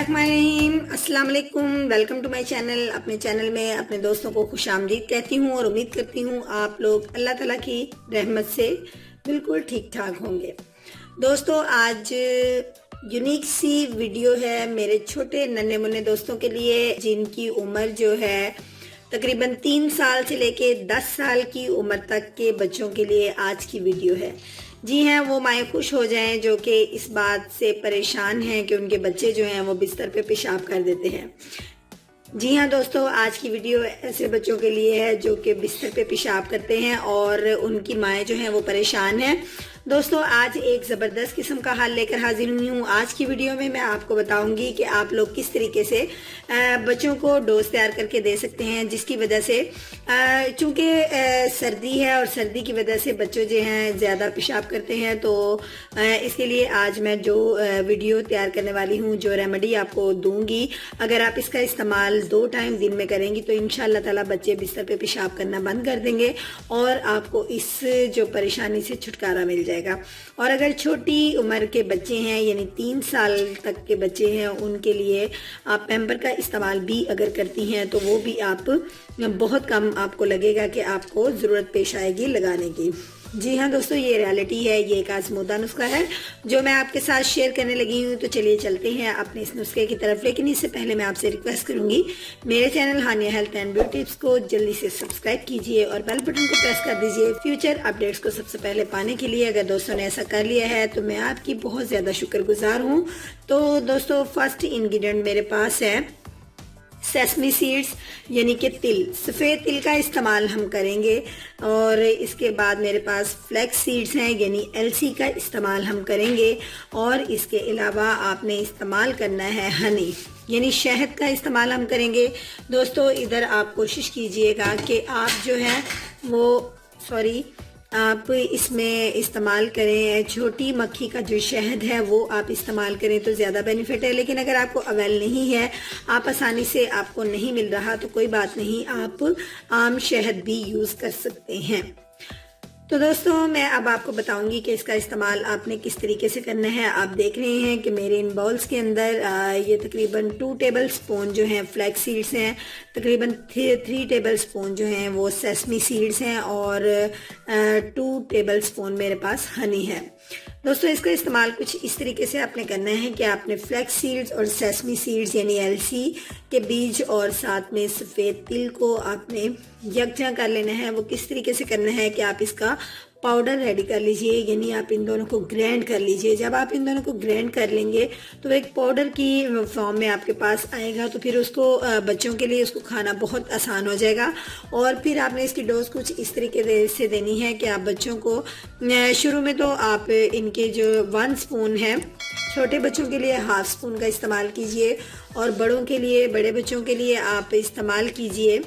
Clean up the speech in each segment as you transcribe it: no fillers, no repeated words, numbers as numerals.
बिस्मिल्लाहिर्रहमानिर्रहीम। अस्सलाम वालेकुम। Welcome to my channel. अपने चैनल में अपने दोस्तों को खुश आमदीद कहती हूँ और उम्मीद करती हूँ आप लोग अल्लाह ताला की रहमत से बिल्कुल ठीक ठाक होंगे। दोस्तों, आज यूनिक सी वीडियो है मेरे छोटे नन्हे मुन्ने दोस्तों के लिए, जिनकी उम्र जो है तकरीबन 3 साल से लेके 10 साल की उम्र तक के बच्चों के लिए आज की वीडियो है। जी हैं, वो माएँ खुश हो जाएं जो कि इस बात से परेशान हैं कि उनके बच्चे जो हैं वो बिस्तर पे पेशाब कर देते हैं। जी हाँ दोस्तों, आज की वीडियो ऐसे बच्चों के लिए है जो कि बिस्तर पे पेशाब करते हैं और उनकी माएँ जो हैं वो परेशान हैं। दोस्तों, आज एक ज़बरदस्त किस्म का हाल लेकर हाजिर हुई हूँ। आज की वीडियो में मैं आपको बताऊंगी कि आप लोग किस तरीके से बच्चों को डोज तैयार करके दे सकते हैं, जिसकी वजह से चूँकि सर्दी है और सर्दी की वजह से बच्चों जो हैं ज़्यादा पेशाब करते हैं, तो इसके लिए आज मैं जो वीडियो तैयार करने वाली हूँ, जो रेमेडी आपको दूंगी, अगर आप इसका इस्तेमाल 2 टाइम दिन में करेंगी तो इंशाअल्लाह ताला बच्चे बिस्तर पे पेशाब करना बंद कर देंगे और आपको इस जो परेशानी से छुटकारा मिल जाएगा। और अगर छोटी उम्र के बच्चे हैं, यानी 3 साल तक के बच्चे हैं, उनके लिए आप पैम्पर का इस्तेमाल भी अगर करती हैं तो वो भी आप बहुत कम आपको लगेगा कि आपको ज़रूरत पेश आएगी लगाने की। जी हाँ दोस्तों, ये रियलिटी है, ये एक आजमूदा नुस्खा है जो मैं आपके साथ शेयर करने लगी हूँ। तो चलिए चलते हैं अपने इस नुस्खे की तरफ, लेकिन इससे पहले मैं आपसे रिक्वेस्ट करूंगी, मेरे channel Hania health and beauty tips को जल्दी से सब्सक्राइब कीजिए और बेल बटन को प्रेस कर दीजिए फ्यूचर अपडेट्स को सबसे पहले पाने के लिए। अगर दोस्तों ने ऐसा कर लिया है तो मैं आपकी बहुत ज़्यादा शुक्रगुजार हूँ। तो दोस्तों, फर्स्ट इंग्रेडिएंट मेरे पास है सेसमी सीड्स, यानी कि तिल, सफ़ेद तिल का इस्तेमाल हम करेंगे। और इसके बाद मेरे पास फ्लैक्स सीड्स हैं, यानी एलसी का इस्तेमाल हम करेंगे। और इसके अलावा आपने इस्तेमाल करना है हनी, यानी शहद का इस्तेमाल हम करेंगे। दोस्तों, इधर आप कोशिश कीजिएगा कि आप जो है वो आप इसमें इस्तेमाल करें छोटी मक्खी का जो शहद है वो आप इस्तेमाल करें तो ज़्यादा बेनिफिट है। लेकिन अगर आपको अवेल नहीं है, आप आसानी से आपको नहीं मिल रहा, तो कोई बात नहीं, आप आम शहद भी यूज़ कर सकते हैं। तो दोस्तों, मैं अब आपको बताऊंगी कि इसका इस्तेमाल आपने किस तरीके से करना है। आप देख रहे हैं कि मेरे इन बाउल्स के अंदर ये तकरीबन 2 टेबल स्पून जो हैं फ्लैक्स सीड्स हैं, तकरीबन 3 टेबल स्पून जो हैं वो सेसमी सीड्स हैं और 2 टेबल स्पून मेरे पास हनी है। दोस्तों, इसका इस्तेमाल कुछ इस तरीके से आपने करना है कि आपने फ्लैक्स सीड्स और सेसमी सीड्स यानी एलसी के बीज और साथ में सफ़ेद तिल को आपने यकजा कर लेना है। वो किस तरीके से करना है कि आप इसका पाउडर रेडी कर लीजिए, यानी आप इन दोनों को ग्राइंड कर लीजिए। जब आप इन दोनों को ग्राइंड कर लेंगे तो एक पाउडर की फॉर्म में आपके पास आएगा, तो फिर उसको बच्चों के लिए उसको खाना बहुत आसान हो जाएगा। और फिर आपने इसकी डोज कुछ इस तरीके से देनी है कि आप बच्चों को शुरू में तो आप इनके जो 1 स्पून है, छोटे बच्चों के लिए 1/2 स्पून का इस्तेमाल कीजिए और बड़े बच्चों के लिए आप इस्तेमाल कीजिए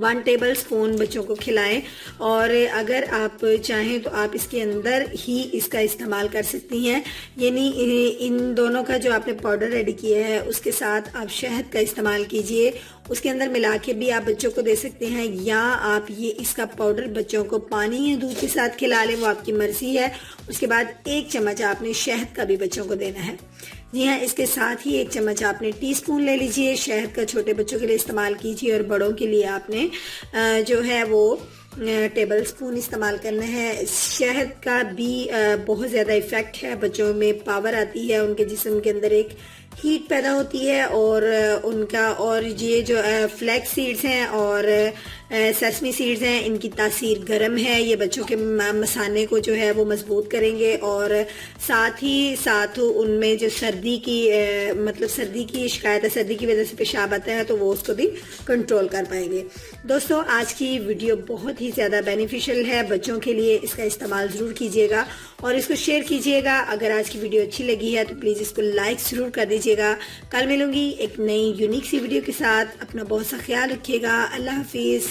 1 टेबल स्पून बच्चों को खिलाएं। और अगर आप चाहें तो आप इसके अंदर ही इसका इस्तेमाल कर सकती हैं, यानी इन दोनों का जो आपने पाउडर रेडी किया है उसके साथ आप शहद का इस्तेमाल कीजिए, उसके अंदर मिला के भी आप बच्चों को दे सकते हैं, या आप ये इसका पाउडर बच्चों को पानी या दूध के साथ खिला लें, वो आपकी मर्जी है। उसके बाद 1 चम्मच आपने शहद का भी बच्चों को देना है। जी हाँ, इसके साथ ही 1 चम्मच आपने टीस्पून ले लीजिए शहद का, छोटे बच्चों के लिए इस्तेमाल कीजिए। और बड़ों के लिए आपने जो है वो टेबल स्पून इस्तेमाल करना है। शहद का भी बहुत ज़्यादा इफ़ेक्ट है, बच्चों में पावर आती है, उनके जिस्म के अंदर एक हीट पैदा होती है और उनका, और ये जो फ्लैक्स सीड्स हैं और सेसमी सीड्स हैं, इनकी तासीर गर्म है, ये बच्चों के मसाने को जो है वो मजबूत करेंगे। और साथ ही साथ उनमें जो सर्दी की शिकायत है, सर्दी की वजह से पेशाब आता है, तो वो उसको भी कंट्रोल कर पाएंगे। दोस्तों, आज की वीडियो बहुत ही ज़्यादा बेनिफिशियल है बच्चों के लिए, इसका इस्तेमाल ज़रूर कीजिएगा और इसको शेयर कीजिएगा। अगर आज की वीडियो अच्छी लगी है तो प्लीज़ इसको लाइक ज़रूर कर दीजिएगा। कल मिलूंगी एक नई यूनिक सी वीडियो के साथ। अपना बहुत सा ख्याल रखिएगा। अल्लाह हाफिज़।